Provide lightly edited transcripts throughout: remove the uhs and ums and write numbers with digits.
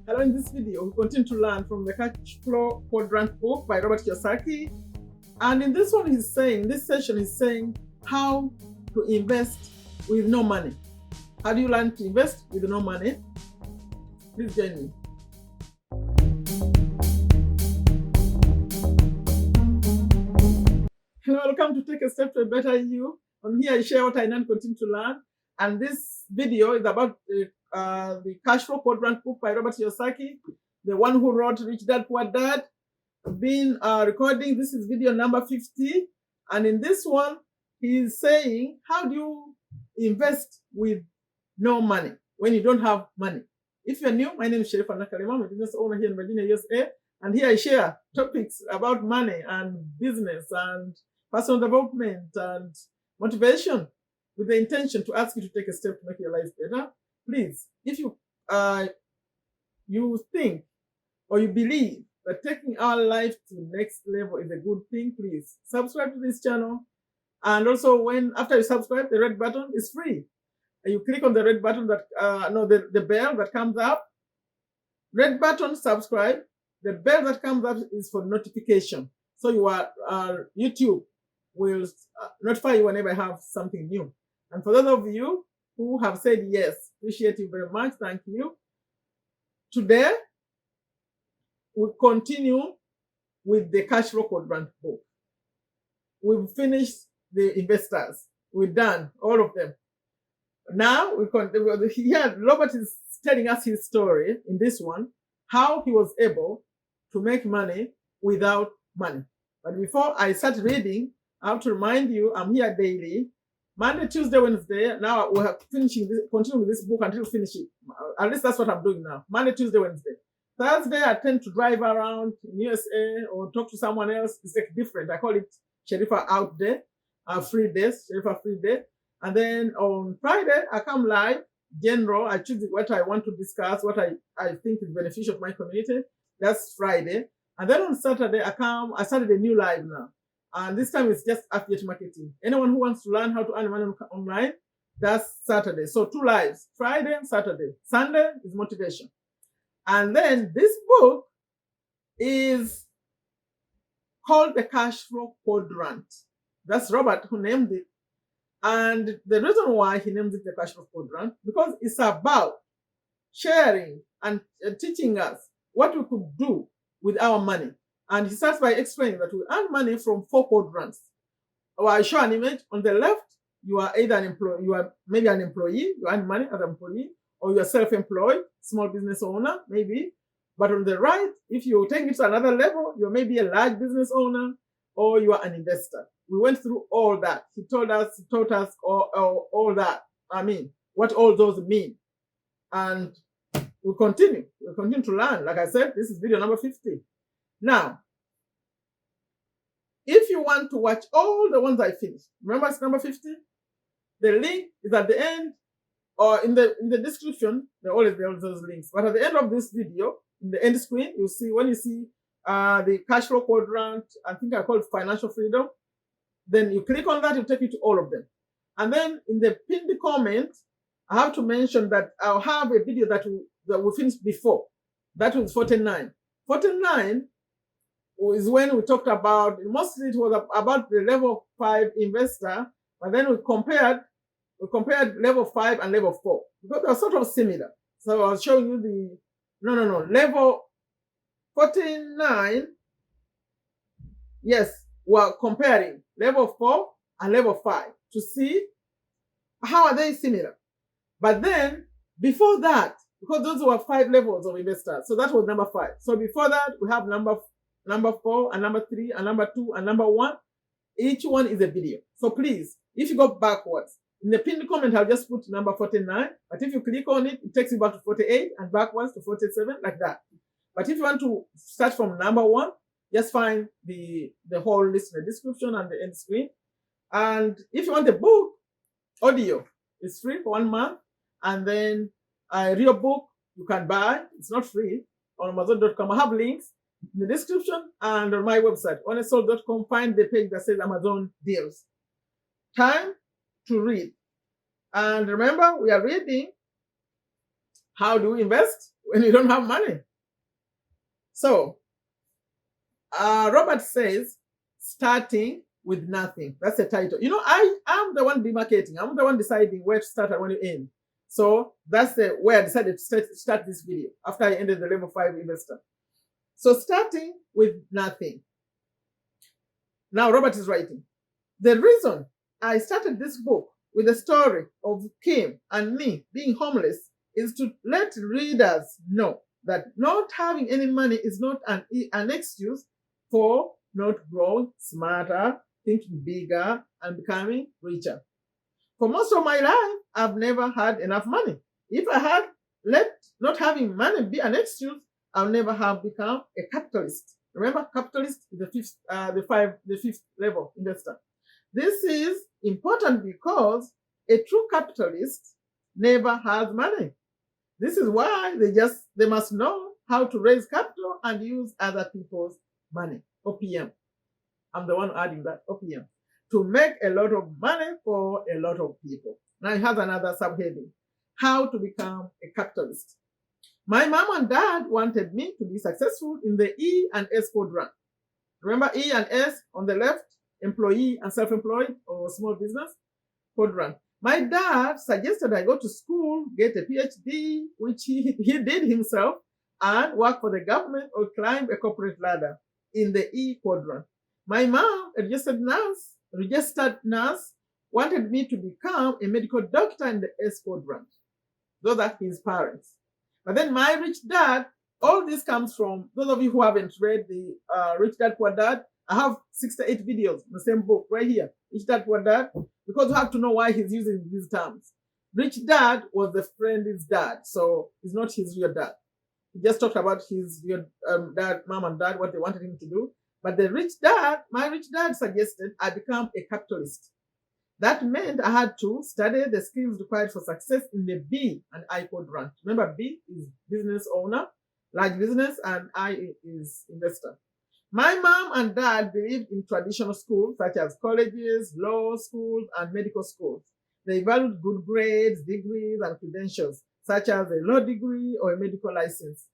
Hello, in this video, we continue to learn from the Cashflow Quadrant book by Robert Kiyosaki. And in this one, this session, he's saying how to invest with no money. How do you learn to invest with no money? Please join me. Hello, welcome to Take a Step to a Better You. On here, I share what I learn, continue to learn. And this video is about the Cashflow Quadrant book by Robert Kiyosaki, the one who wrote Rich Dad Poor Dad. Been recording. This is video number 50. And in this one, he's saying, how do you invest with no money when you don't have money? If you're new, my name is Sherifa, Nakalema. I'm a business owner here in Virginia, USA. And here I share topics about money and business and personal development and motivation with the intention to ask you to take a step to make your life better. Please, if you think or you believe that taking our life to the next level is a good thing, please subscribe to this channel. And also, after you subscribe, the red button is free. And you click on the red button the bell that comes up. Red button, subscribe. The bell that comes up is for notification. So YouTube will notify you whenever I have something new. And for those of you who have said yes, appreciate you very much. Thank you. Today, we'll continue with the Cashflow Quadrant book. We've finished the investors. We've done all of them. Now, Robert is telling us his story in this one, how he was able to make money without money. But before I start reading, I have to remind you, I'm here daily, Monday, Tuesday, Wednesday. Now we have continuing with this book until we finish it. At least that's what I'm doing now. Monday, Tuesday, Wednesday. Thursday, I tend to drive around in USA or talk to someone else. It's like different. I call it Sherifa out there, free days, Sherifa free day. And then on Friday, I come live, general. I choose what I want to discuss, what I think is beneficial to my community. That's Friday. And then on Saturday, I started a new live now. And this time it's just affiliate marketing. Anyone who wants to learn how to earn money online, that's Saturday. So 2 lives, Friday and Saturday. Sunday is motivation. And then this book is called the Cashflow Quadrant. That's Robert who named it. And the reason why he named it the Cashflow Quadrant, because it's about sharing and teaching us what we could do with our money. And he starts by explaining that we earn money from 4 quadrants. Or I show an image. On the left, you are either an employee, you are maybe an employee, you earn money as an employee, or you are self-employed, small business owner, maybe. But on the right, if you take it to another level, you're maybe a large business owner, or you are an investor. We went through all that. He taught us all that. What all those mean. And we'll continue to learn. Like I said, this is video number 50. Now, if you want to watch all the ones I finished, remember it's number 50? The link is at the end or in the description. There are those links. But at the end of this video, in the end screen, you'll see when you see the Cashflow Quadrant, I think I call it Financial Freedom. Then you click on that, it'll take you to all of them. And then in the pinned comment, I have to mention that I'll have a video that we finished before. That was 49. 49 is when we talked about, mostly it was about the level 5 investor, but then we compared level 5 and level 4 because they're sort of similar. So I'll show you level 49. Yes, we're comparing level 4 and level 5 to see how are they similar. But then before that, because those were 5 levels of investors, so that was number 5. So before that, we have number 4 and number 3 and number 2 and number 1. Each one is a video. So please, if you go backwards, in the pinned comment, I'll just put number 49. But if you click on it, it takes you back to 48 and backwards to 47, like that. But if you want to start from number 1, just find the whole list in the description and the end screen. And if you want the book, audio, it's free for 1 month. And then a real book you can buy. It's not free on Amazon.com. I have links in the description and on my website, honestsoul.com. Find the page that says Amazon deals. Time to read. And remember, we are reading how do we invest when you don't have money. So, Robert says, starting with nothing. That's the title. I am the one demarcating. I'm the one deciding where to start and when to end. So that's where I decided to start this video after I ended the level 5 investor. So starting with nothing. Now Robert is writing. The reason I started this book with the story of Kim and me being homeless is to let readers know that not having any money is not an excuse for not growing smarter, thinking bigger, and becoming richer. For most of my life, I've never had enough money. If I had let not having money be an excuse, I'll never have become a capitalist. Remember, capitalist is the fifth level investor. This is important because a true capitalist never has money. This is why they must know how to raise capital and use other people's money. OPM. I'm the one adding that, OPM. To make a lot of money for a lot of people. Now it has another subheading. How to become a capitalist. My mom and dad wanted me to be successful in the E and S quadrant. Remember E and S on the left, employee and self-employed or small business quadrant. My dad suggested I go to school, get a PhD, which he did himself, and work for the government or climb a corporate ladder in the E quadrant. My mom, a registered nurse, wanted me to become a medical doctor in the S quadrant. Those are his parents. But then my rich dad, all this comes from, those of you who haven't read the Rich Dad Poor Dad, I have 68 videos in the same book right here, Rich Dad Poor Dad, because you have to know why he's using these terms. Rich dad was the friend's dad, so he's not his real dad. He just talked about his real dad, mom and dad, what they wanted him to do. But the rich dad, my rich dad suggested I become a capitalist. That meant I had to study the skills required for success in the B and I quadrant. Remember, B is business owner, large business, and I is investor. My mom and dad believed in traditional schools such as colleges, law schools, and medical schools. They valued good grades, degrees, and credentials, such as a law degree or a medical license.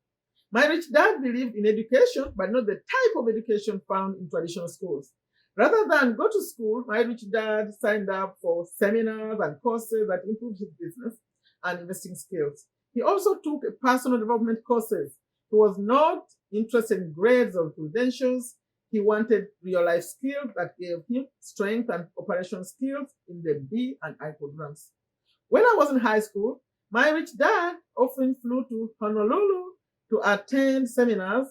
My rich dad believed in education, but not the type of education found in traditional schools. Rather than go to school, my rich dad signed up for seminars and courses that improved his business and investing skills. He also took personal development courses. He was not interested in grades or credentials. He wanted real-life skills that gave him strength and operational skills in the B and I quadrants. When I was in high school, my rich dad often flew to Honolulu to attend seminars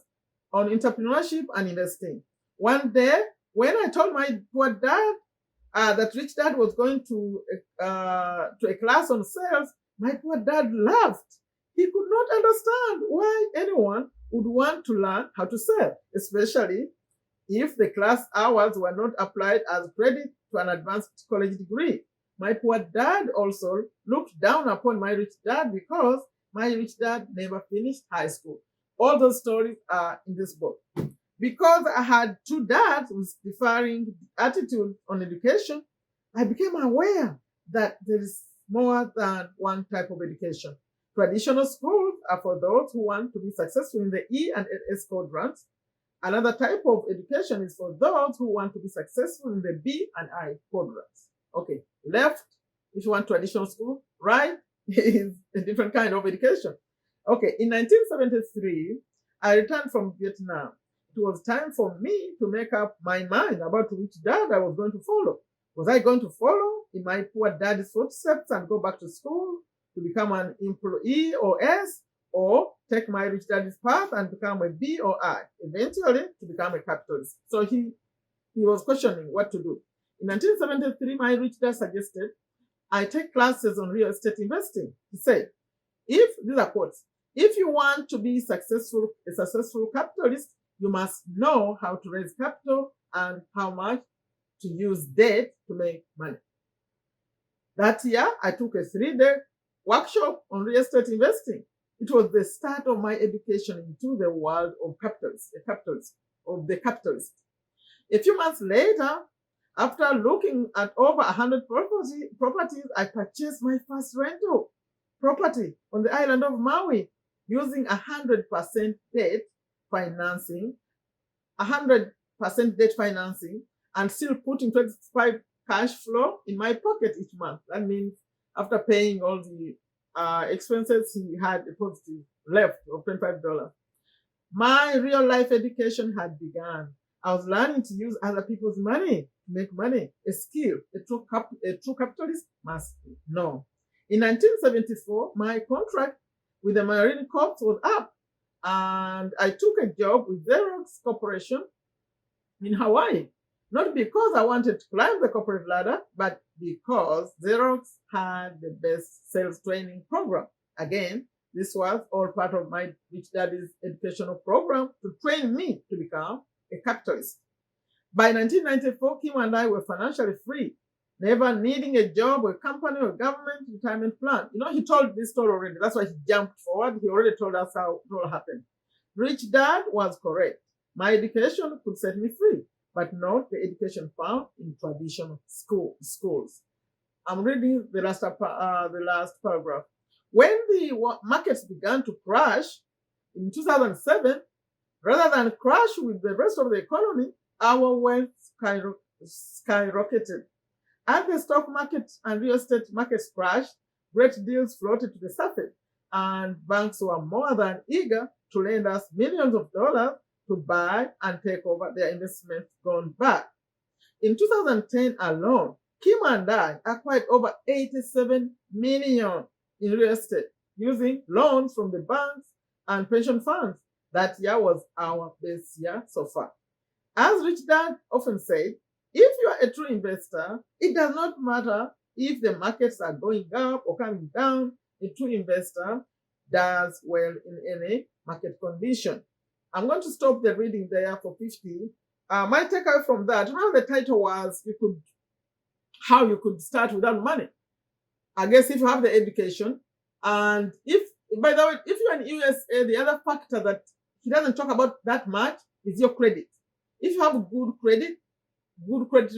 on entrepreneurship and investing. One day, when I told my poor dad that rich dad was going to a class on sales, my poor dad laughed. He could not understand why anyone would want to learn how to sell, especially if the class hours were not applied as credit to an advanced college degree. My poor dad also looked down upon my rich dad because my rich dad never finished high school. All those stories are in this book. Because I had two dads with differing attitudes on education, I became aware that there is more than one type of education. Traditional schools are for those who want to be successful in the E and S quadrants. Another type of education is for those who want to be successful in the B and I quadrants. Okay, left, if you want traditional school, right is a different kind of education. Okay, in 1973, I returned from Vietnam. It was time for me to make up my mind about which dad I was going to follow. Was I going to follow in my poor dad's footsteps and go back to school to become an employee or S, or take my rich daddy's path and become a B or I, eventually to become a capitalist? So he was questioning what to do. In 1973, my rich dad suggested I take classes on real estate investing. He said, these are quotes, if you want to be a successful capitalist, you must know how to raise capital and how much to use debt to make money. That year, I took a 3-day workshop on real estate investing. It was the start of my education into the world of the capitalist. A few months later, after looking at over 100 properties, I purchased my first rental property on the island of Maui. using 100% debt financing, 100% debt financing, and still putting 25 cash flow in my pocket each month. That means after paying all the expenses, he had a positive left of $25. My real life education had begun. I was learning to use other people's money to make money, a skill a true capitalist must know. In 1974, my contract with the Marine Corps was up, and I took a job with Xerox Corporation in Hawaii. Not because I wanted to climb the corporate ladder, but because Xerox had the best sales training program. Again, this was all part of my Rich Daddy's educational program to train me to become a capitalist. By 1994, Kim and I were financially free, never needing a job or a company or government retirement plan. He told this story already. That's why he jumped forward. He already told us how it all happened. Rich Dad was correct. My education could set me free, but not the education found in traditional schools. I'm reading the last paragraph. When the markets began to crash in 2007, rather than crash with the rest of the economy, our wealth skyrocketed. As the stock market and real estate markets crashed, great deals floated to the surface, and banks were more than eager to lend us millions of dollars to buy and take over their investments gone bad. In 2010 alone, Kim and I acquired over 87 million in real estate using loans from the banks and pension funds. That year was our best year so far. As Rich Dad often said, if you are a true investor, it does not matter if the markets are going up or coming down. A true investor does well in any market condition. I'm going to stop the reading there for 50. My takeaway from that, the title was how you could start without money. I guess if you have the education, and by the way, if you're in USA, the other factor that he doesn't talk about that much is your credit. If you have good credit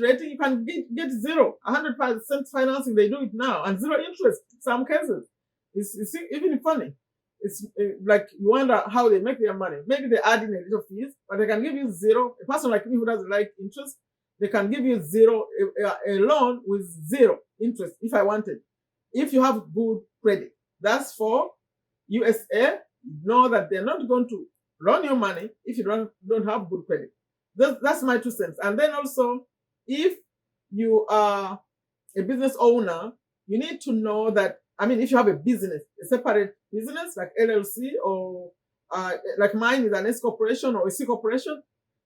rating, you can get 100% financing. They do it now, and 0 interest in some cases. It's even funny. It's like you wonder how they make their money. Maybe they add in a little fees, but they can give you 0. A person like me who doesn't like interest, they can give you 0, a loan with 0 interest if I wanted. If you have good credit, that's for USA. Know that they're not going to loan you money if you don't have good credit. That's my 2 cents. And then also, if you are a business owner, you need to know that, if you have a business, a separate business like LLC or like mine is an S corporation or a C corporation,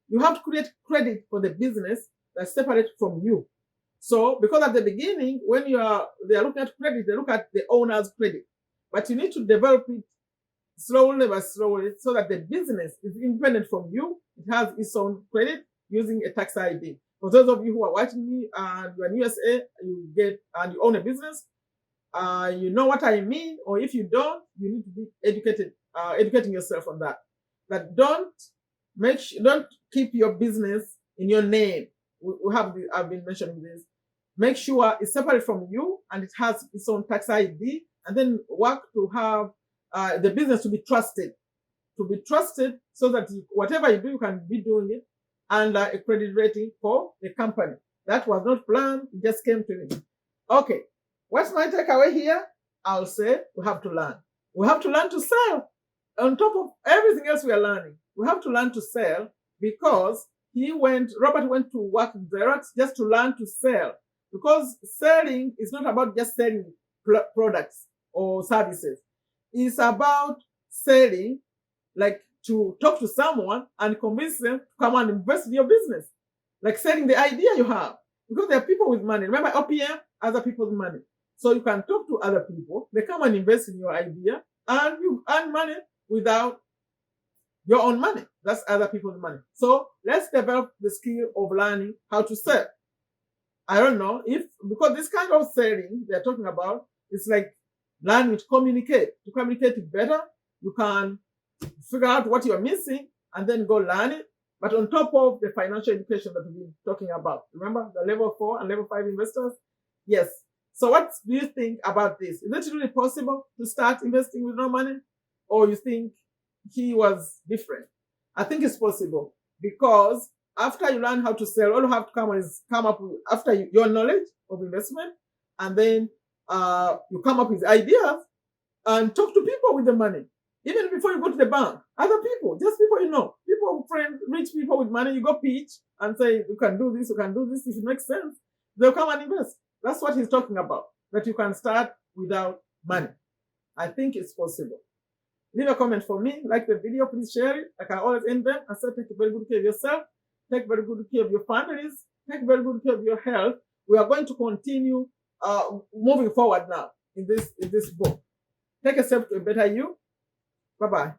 you have to create credit for the business that's separate from you. So, because at the beginning, when they are looking at credit, they look at the owner's credit. But you need to develop it slowly but slowly so that the business is independent from you. It has its own credit using a tax ID. For those of you who are watching me and you're in USA, you own a business, you know what I mean, or if you don't, you need to be educating yourself on that. That don't keep your business in your name. I've been mentioning this. Make sure it's separate from you and it has its own tax ID, and then work to have the business to be trusted so that whatever you do, you can be doing it under a credit rating for the company. That was not planned, it just came to me. Okay, what's my takeaway here? I'll say we have to learn. We have to learn to sell. On top of everything else we are learning, we have to learn to sell, because Robert went to work in Xerox just to learn to sell. Because selling is not about just selling products or services. It's about selling, like to talk to someone and convince them to come and invest in your business. Like selling the idea you have. Because there are people with money. Remember OPM? Other people's money. So you can talk to other people. They come and invest in your idea, and you earn money without your own money. That's other people's money. So let's develop the skill of learning how to sell. I don't know because this kind of selling they're talking about is like learning to communicate. To communicate it better, you can figure out what you're missing and then go learn it. But on top of the financial education that we've been talking about, remember the level 4 and level 5 investors? Yes. So what do you think about this? Is it really possible to start investing with no money? or you think he was different? I think it's possible, because after you learn how to sell, all you have to come up with, after your knowledge of investment, and then you come up with ideas and talk to people with the money. Even before you go to the bank, other people, just people you know, people, friends, rich people with money, you go pitch and say, you can do this, you can do this. If it makes sense, they'll come and invest. That's what he's talking about, that you can start without money. I think it's possible. Leave a comment for me, like the video, please share it. I can always end them and say, take very good care of yourself, take very good care of your families, take very good care of your health. We are going to continue moving forward now in this book. Take a step to a better you. Bye-bye.